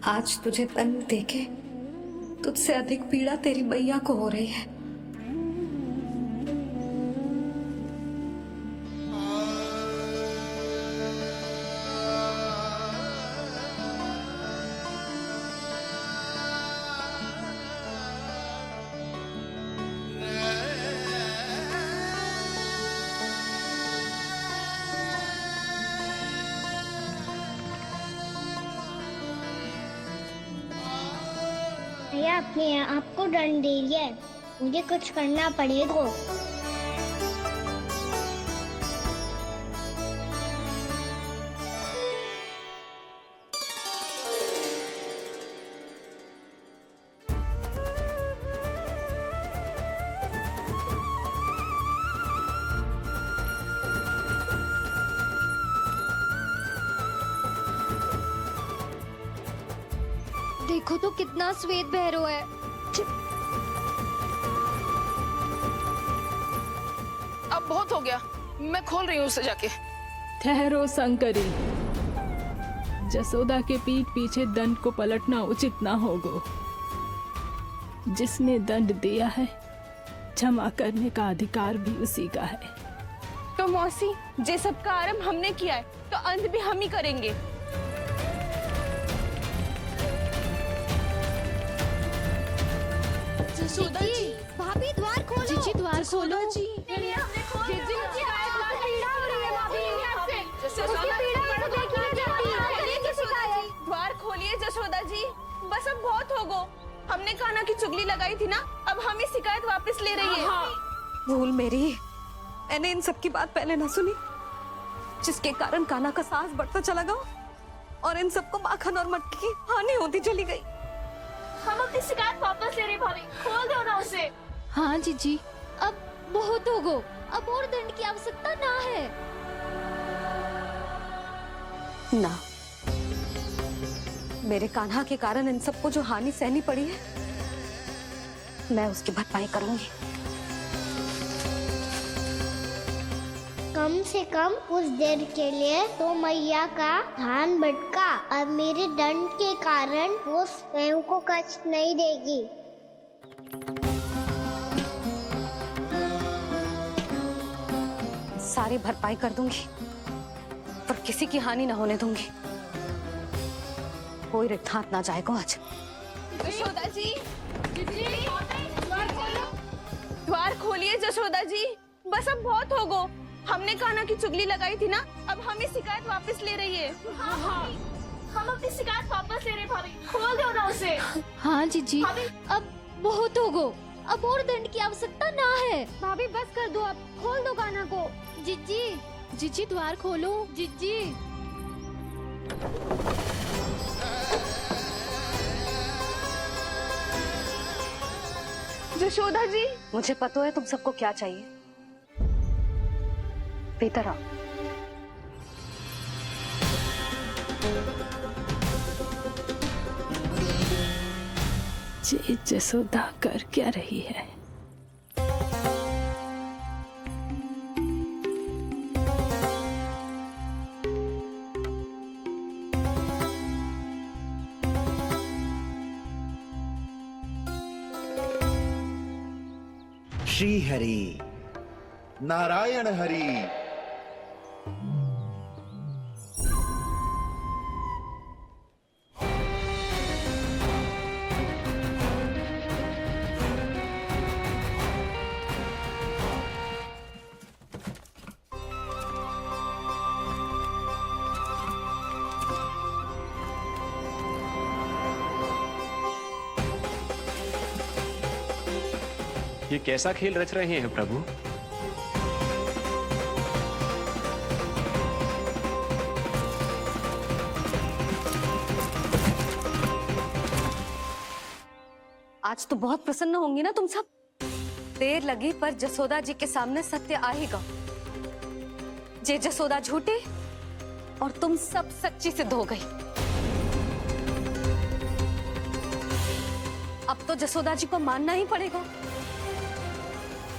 आज तुझे तन देके तुझसे अधिक पीड़ा तेरी मैया को हो रही है। भैया अपने आपको दंड दे दिया है, मुझे कुछ करना पड़ेगा। देखो तो कितना श्वेत भैरव है। अब बहुत हो गया, मैं खोल रही हूँ उसे जाके। ठहरो शंकरी, जसोदा के पीठ पीछे दंड को पलटना उचित ना होगा। जिसने दंड दिया है क्षमा करने का अधिकार भी उसी का है। तो मौसी, जे सब का आरंभ हमने किया है तो अंत भी हम ही करेंगे। जसोदा जी, भाभी द्वार खोलो। जीजी द्वार खोलो। जी द्वार खोलिए जसोदा जी, बस अब बहुत हो गो। हमने कान्हा की चुगली लगाई थी ना, अब हम ही शिकायत वापस ले रही है। भूल मेरी, मैंने इन सब की बात पहले ना सुनी, जिसके कारण कान्हा का साहस बढ़ता चला गया और इन सबको माखन और मटकी की हानि होती चली गई। हम अपनी शिकायत वापस ले रहे भाभी, खोल दो ना उसे। हाँ जीजी, अब बहुत हो गो, अब और दंड की आवश्यकता ना है। ना, मेरे कान्हा के कारण इन सबको जो हानि सहनी पड़ी है, मैं उसकी भरपाई करूंगी। कम से कम कुछ देर के लिए तो मैया का ध्यान भटका और मेरे दंड के कारण वो स्वयं को कष्ट नहीं देगी। सारी भरपाई कर दूंगी, पर किसी की हानि न होने दूंगी। कोई रिक्त हाथ ना जाएगा आज। जसोदा जी, द्वार खोलिए जसोदा जी, बस अब बहुत हो गो। हमने कान्हा की चुगली लगाई थी ना, अब हम ही शिकायत वापस ले रही है। हम अपनी शिकायत वापस ले रहे भाभी, खोल दो ना उसे। हाँ जीजी, अब बहुत हो गो, अब और दंड की आवश्यकता ना है। भाभी बस कर दो, अब खोल दो कान्हा को। जीजी, जीजी द्वार खोलो। जीजी जसोदा जी, मुझे पता है तुम सबको क्या चाहिए। भीतर आओ। ये जसोदा कर क्या रही है? श्री हरि नारायण हरि। ये कैसा खेल रच रहे हैं प्रभु? आज तो बहुत प्रसन्न होंगी ना तुम सब। देर लगी पर जसोदा जी के सामने सत्य आएगा। जे जसोदा झूठी और तुम सब सच्ची सिद्ध हो गई। अब तो जसोदा जी को मानना ही पड़ेगा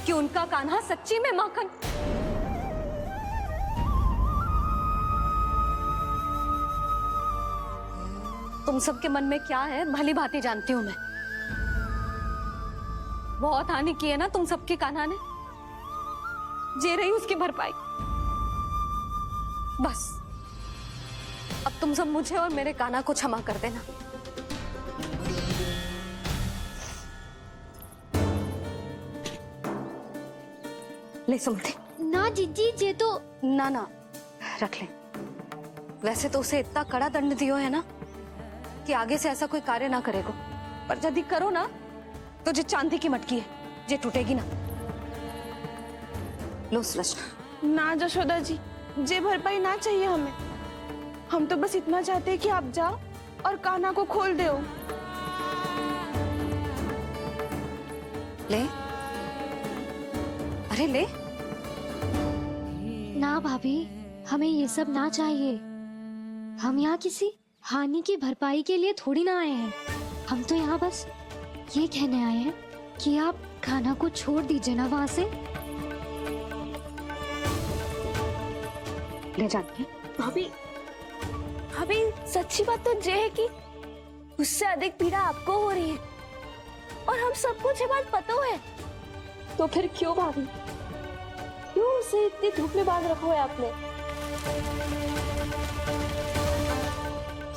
कि उनका कान्हा सच्ची में माखन। तुम सबके मन में क्या है भली भांति जानती हूं मैं। बहुत हानि की है ना तुम सबके कान्हा ने, जे रही उसकी भरपाई। बस अब तुम सब मुझे और मेरे कान्हा को क्षमा कर देना। ले सुमति। ना जीजी, जे तो ना ना रख ले। वैसे तो उसे इतना कड़ा दंड दियो है ना कि आगे से ऐसा कोई कार्य ना करेगो, पर यदि करो ना तो जो चांदी की मटकी है जे टूटेगी ना। लो सुरक्षा। ना जशोदा जी, जे भरपाई ना चाहिए हमें। हम तो बस इतना चाहते हैं कि आप जाओ और कान्हा को खोल दो। ले, अरे ले। ना भाभी, हमें ये सब ना चाहिए। हम यहाँ किसी हानि की भरपाई के लिए थोड़ी ना आए हैं। हम तो यहाँ बस ये कहने आए हैं कि आप कान्हा को छोड़ दीजिए ना वहाँ से। ले जाके। भाभी, भाभी सच्ची बात तो ये है कि उससे अधिक पीड़ा आपको हो रही है और हम सबको ये बात पता है। तो फिर क्यों भाभी, क्यों उसे इतनी धूप में बांध रखा है आपने?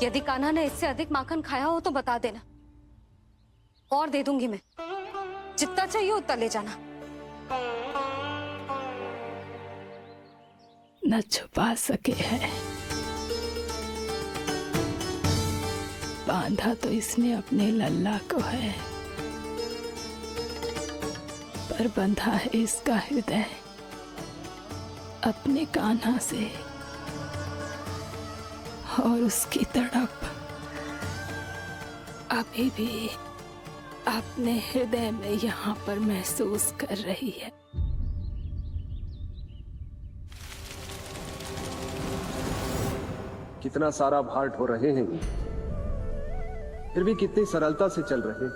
यदि कान्हा ने इससे अधिक माखन खाया हो तो बता देना, और दे दूंगी मैं। जितना चाहिए उतना ले जाना। न छुपा सके है, बांधा तो इसने अपने लल्ला को है, पर बंधा है इसका हृदय अपने कान्हा से, और उसकी तड़प अभी भी अपने हृदय में यहाँ पर महसूस कर रही है। कितना सारा भार ढो रहे हैं, फिर भी कितनी सरलता से चल रहे हैं।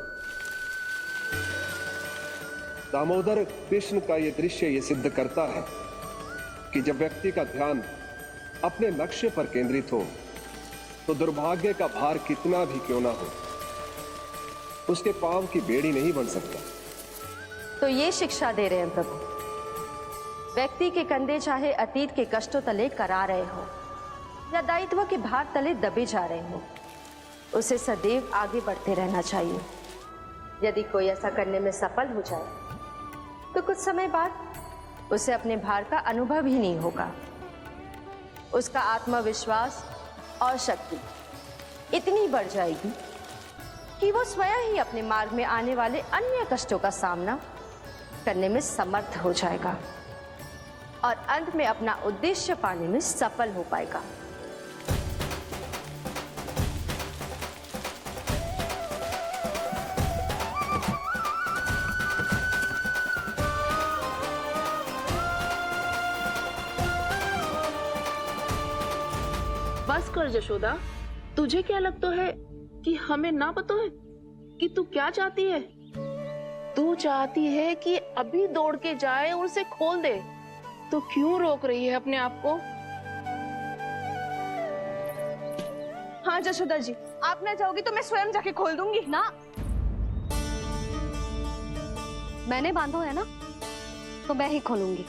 दामोदर कृष्ण का ये दृश्य ये सिद्ध करता है कि जब व्यक्ति का ध्यान अपने लक्ष्य पर केंद्रित हो तो दुर्भाग्य का भार कितना भी क्यों ना हो, उसके पांव की बेड़ी नहीं बन सकता। तो ये शिक्षा दे रहे हैं प्रभु, व्यक्ति के कंधे चाहे अतीत के कष्टों तले करा रहे हो या दायित्व के भार तले दबे जा रहे हो, उसे सदैव आगे बढ़ते रहना चाहिए। यदि कोई ऐसा करने में सफल हो जाए तो कुछ समय बाद उसे अपने भार का अनुभव ही नहीं होगा। उसका आत्मविश्वास और शक्ति इतनी बढ़ जाएगी कि वो स्वयं ही अपने मार्ग में आने वाले अन्य कष्टों का सामना करने में समर्थ हो जाएगा और अंत में अपना उद्देश्य पाने में सफल हो पाएगा। बस कर जशोदा, तुझे क्या लगता है कि हमें ना पता है कि तू क्या चाहती है? तू चाहती है कि अभी दौड़ के जाए और उसे खोल दे, तो क्यों रोक रही है अपने आप को? हाँ जशोदा जी, आप ना जाओगी तो मैं स्वयं जाके खोल दूंगी। ना, मैंने बांधो है ना, तो मैं ही खोलूंगी।